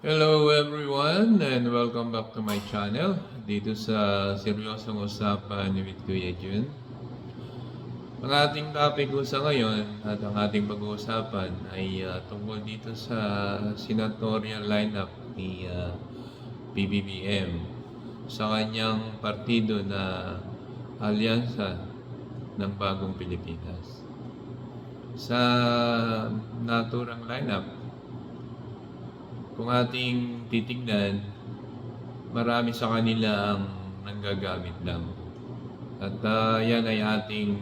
Hello everyone and welcome back to my channel. Dito sa Seryosong Usapan with Kuya Jun. Ang ating topic ko sa ngayon at ang ating pag-uusapan ay tungkol dito sa senatorial lineup ni PBBM sa kanyang partido na Alyansa ng Bagong Pilipinas. Sa naturang lineup, kung ating titignan, marami sa kanila ang nanggagamit lang. At yan ay ating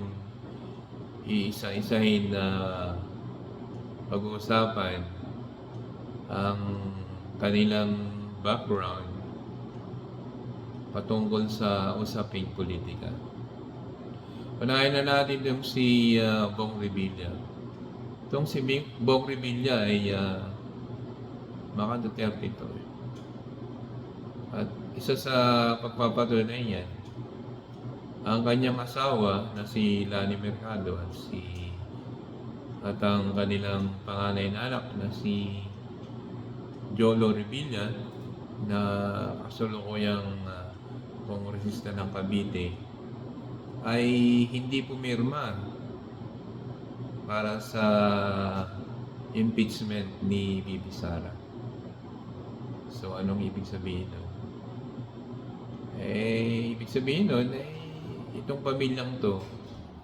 iisa-isahin na pag-uusapan ang kanilang background patungkol sa usaping politika. Unahin na natin itong si Bong Revilla. Itong si Bong Revilla ay Maka Duterte ito. At isa sa pagpapatunay niyan, ang kanyang asawa na si Lani Mercado at ang kanilang panganay na anak na si Jolo Revilla na kasalukuyang kongresista ng Cavite ay hindi pumirma para sa impeachment ni Bibi Sara. So, anong ibig sabihin nun? Ibig sabihin nun, itong pamilyang to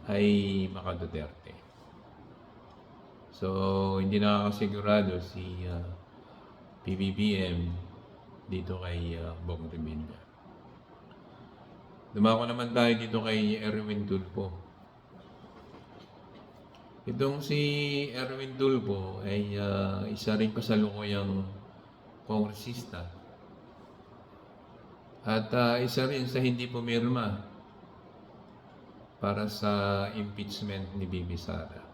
ay Maka Duterte. So, hindi nakakasigurado si PBBM dito kay Bong Revilla. Dumako naman tayo dito kay Erwin Tulfo. Itong si Erwin Tulfo ay isa rin kasalukuyang kongresista at isa rin sa hindi pumirma para sa impeachment ni Bibi Sara.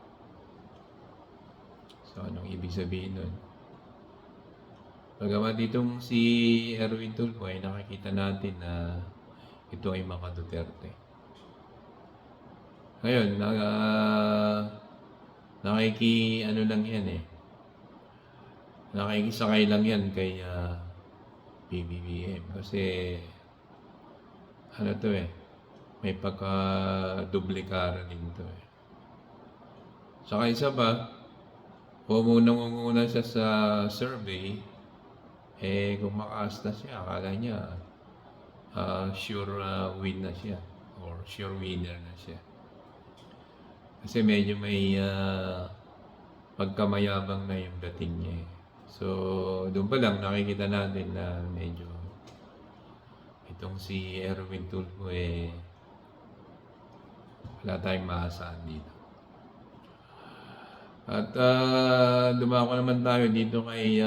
So, anong ibig sabihin nun? Bagamat itong si Erwin Tulfo ay nakikita natin na ito ay Maka Duterte. Ngayon, ano lang yan nakikisakay lang yan kay PBBM kasi ano to may pagka-duplikara din to Saka isa pa, muna siya sa survey, kung makaasta siya, akala niya sure win na siya or sure winner na siya. Kasi medyo may pagkamayabang na yung dating niya So, doon pa lang nakikita natin na medyo itong si Erwin Tulfo wala tayong maasahan dito. At dumako naman tayo dito kay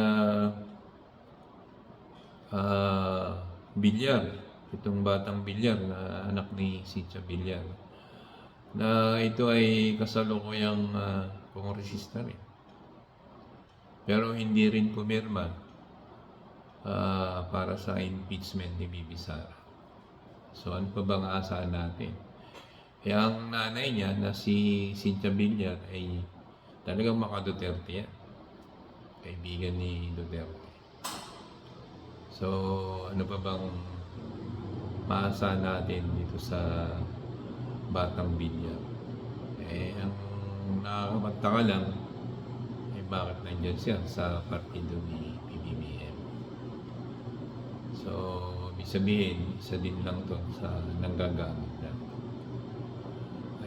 Villar. Itong batang Villar na anak ni Sitya Villar. Na ito ay kasalukuyang kongresista rin. Pero hindi rin pumirma para sa impeachment ni Bibi Sara. So, ano pa bang aasahan natin? Ang nanay niya na si Cynthia Villar ay talagang Maka Duterte yan. Kaibigan ni Duterte. So, ano pa bang maasahan natin dito sa batang Villar? Ang nakakapagtaka lang, bakit nandyan siya sa partido ni PBBM. So, ibig sabihin, isa din lang to sa nanggagamit na.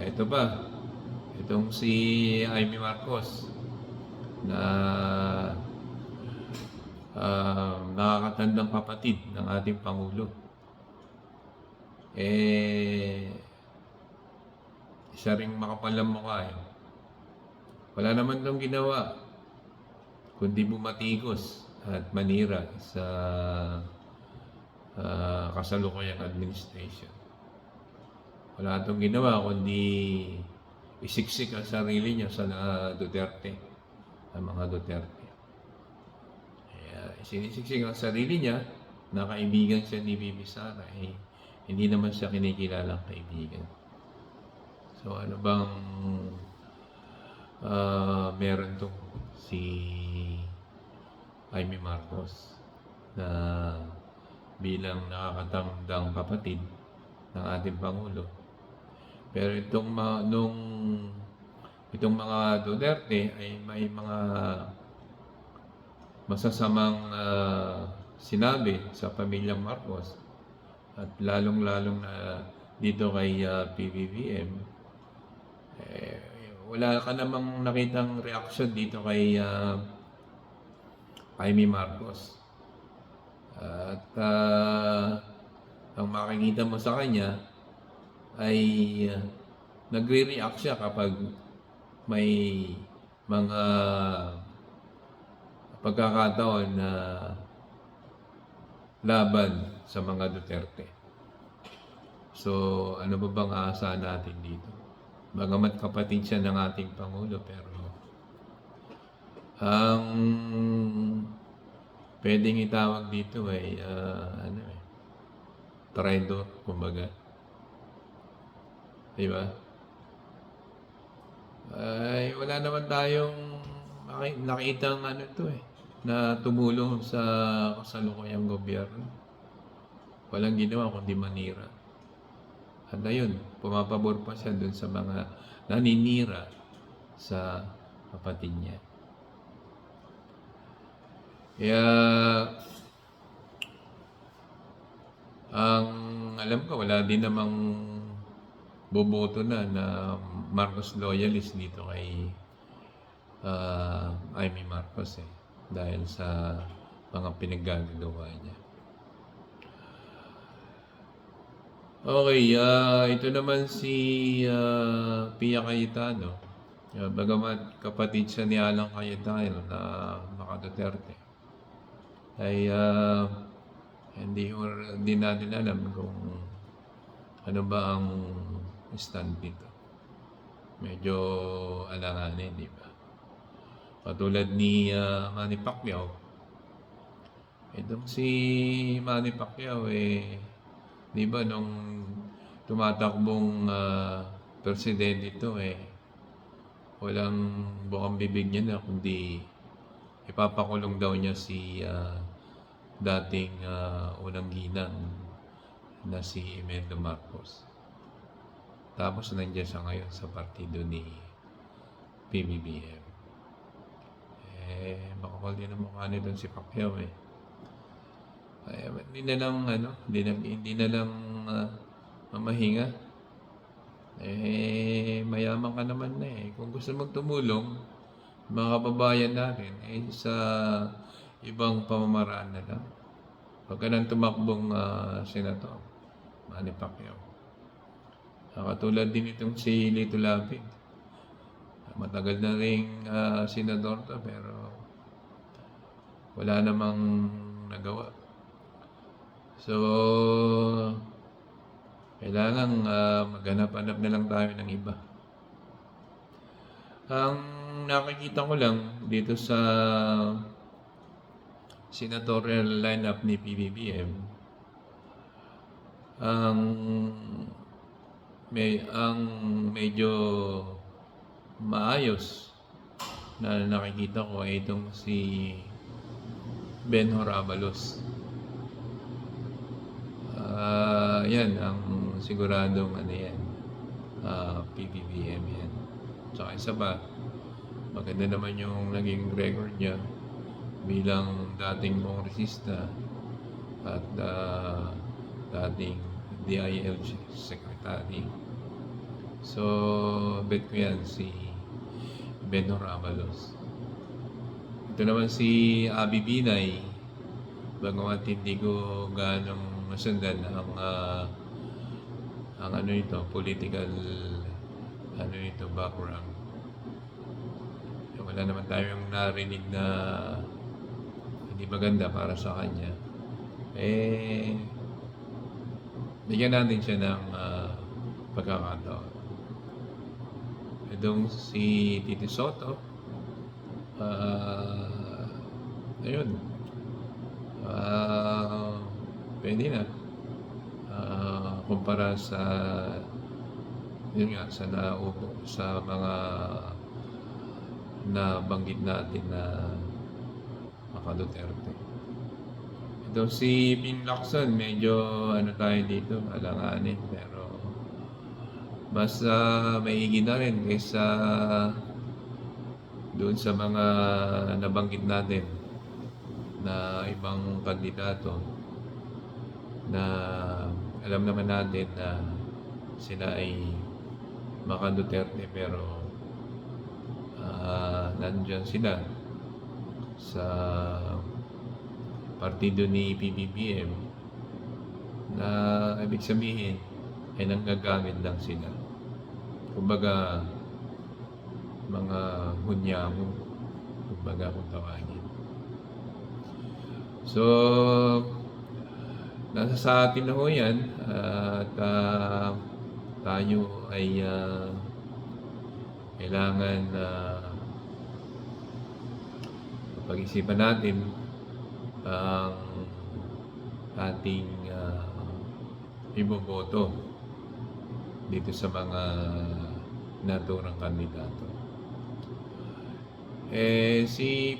Ito pa, itong si Amy Marcos na nakakatandang kapatid ng ating Pangulo. Isa ring makapalang mukha Wala naman itong ginawa kundi bumatikos at manira sa kasalukuyang administration. Wala itong ginawa kundi isiksik ang sarili niya sa Duterte, ang mga Duterte. Sinisiksik ang sarili niya, na kaibigan siya ni Bibi Sara, hindi naman siya kinikilalang kaibigan. So ano bang meron tong si Amy Marcos? na bilang nakakatandang kapatid ng ating Pangulo. Pero itong mga Duterte ay may mga masasamang sinabi sa pamilyang Marcos at lalong-lalong na dito kay PBBM. Wala ka namang nakitang reaksyon dito kay Jaime Marcos. At ang makikita mo sa kanya ay nagre-react siya kapag may mga pagkakataon na laban sa mga Duterte. So, ano ba bang aasahan natin dito? Bagamat kapatid siya ng ating Pangulo, pero ang pwedeng itawag dito ay traidor, kumbaga. Diba? Ay, wala naman tayong nakitang na tumulong sa kasalukuyang gobyerno. Walang ginawa kundi manira. At ayun, pumapabor pa siya dun sa mga naninira sa kapatid niya. Kaya, ang alam ko, wala din namang boboto na Marcos loyalist dito kay Jaime Marcos dahil sa mga pinaggagawa niya. Okay, ito naman si Pia Cayetano. Bagamat kapatid siya ni Alan Cayetano na Duterte, ay hindi natin alam kung ano ba ang stand dito. Medyo alanganin, di ba? Patulad ni Manny Pacquiao. Itong si Manny Pacquiao di ba nung tumatakbong presidente ito walang bukang bibig niya na kundi ipapakulong daw niya si dating unang ginang na si Imelda Marcos. Tapos nandiyan siya ngayon sa partido ni PBBM. Makakal din ang mukha nito si Pacquiao hindi na lang hindi na lang mamahinga. Mayaman ka naman na Kung gusto magtumulong, mga kababayan natin sa ibang pamamaraan na lang. Huwag ka nang tumakbong senator, Manny Pacquiao. Katulad din itong si Lito Lapid. Matagal na ring senador to pero wala namang nagawa. So, kailangan maghanap-hanap na lang tayo ng iba. Ang nakikita ko lang dito sa senatorial lineup ni PBBM, ang medyo maayos na nakikita ko ay itong si Benhur Abalos. Yan ang siguradong PBBM yan. Saka isa pa, maganda naman yung naging record niya bilang dating kongresista at dating DILG secretary. So, bet ko yan si Benhur Abalos. Ito naman si Abby Binay. Bagamat hindi ko ganong masundan ang political background. Wala naman tayong narinig na hindi maganda para sa kanya. Bigyan natin siya ng pagkakataon. Itong si Titi Soto, ayun, pwede na kumpara sa sa mga nabanggit natin na Duterte. Ito si Ping Lacson, medyo ano tayo dito, alanganin. Pero mas maigi na rin kaysa doon sa mga nabanggit natin na ibang kandidato na alam naman natin na sila ay Maka Duterte pero nandyan sila sa partido ni PBBM na ibig sabihin ay nanggagamit lang sila. Kumbaga, mga hunyamo, kumbaga kung tawagin. So, nasa sa atin na ho yan at tayo ay kailangan pag-isipan natin ang ating iboboto dito sa mga naturang kandidato. Si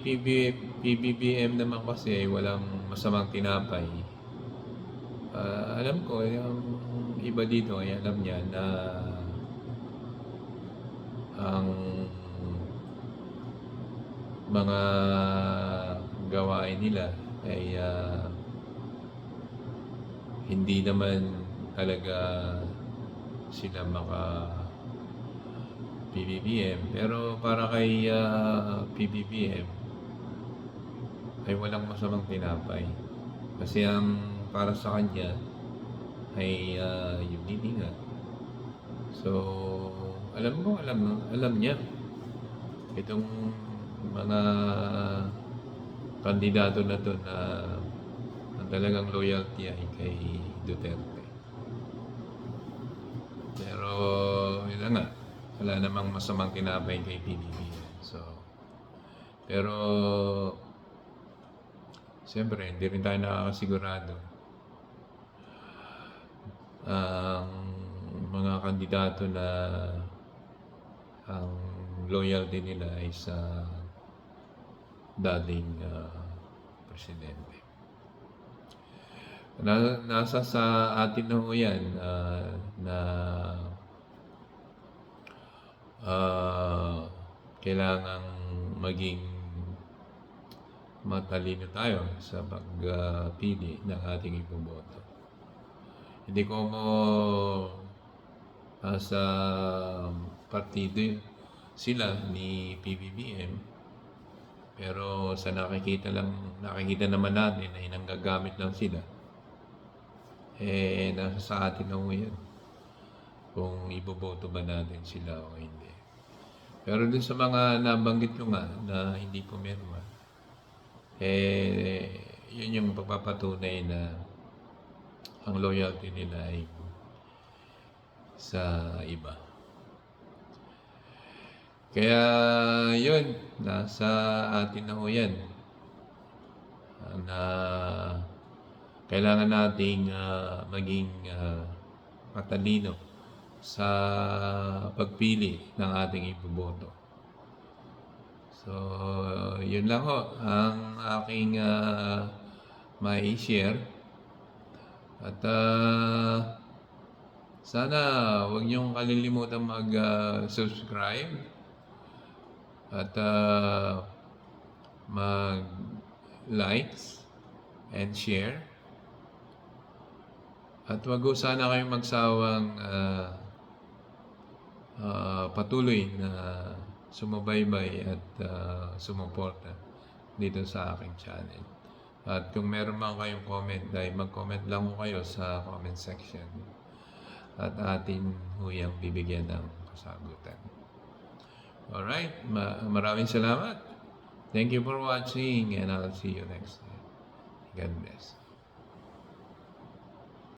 PBBM naman kasi walang masamang tinapay. Alam ko, yung iba dito ay alam niya na ang mga gawain nila ay hindi naman talaga sila maka PBBM, pero para kay PBBM ay walang masamang tinapay kasi ang para sa kanya ay yung lilinga. So alam niya itong mga kandidato na to na ang talagang loyalty ay kay Duterte. Pero yun na nga, wala namang masamang tinapay kay PBBM. So, pero siyempre hindi rin tayo nakakasigurado ang mga kandidato na ang loyalty nila ay sa dating presidente. Nasa sa atin na ho yan na kailangang maging matalino tayo sa pagpili ng ating iboboto. Hindi ko mo sa partido sila ni PBBM, pero sa nakikita naman natin ay nanggagamit lang sila. Nasa sa atin na ho yan kung iboboto ba natin sila o hindi. Pero dun sa mga nabanggit ko nga na hindi pumirma, yun yung pagpapatunay na ang loyalty nila ay sa iba. Kaya yun, nasa atin na ho yan na kailangan nating maging matalino sa pagpili ng ating iboboto. So, yun lang ho ang aking mai-share. At sana huwag niyong kalilimutan mag-subscribe at mag-likes and share. At wag ho sana kayong magsawang patuloy na sumubaybay at sumuporta dito sa aking channel. At kung meron man kayong comment, dahil mag-comment lang ho kayo sa comment section. At atin huyang bibigyan ng kasagutan. Alright, maraming salamat. Thank you for watching and I'll see you next time. God bless.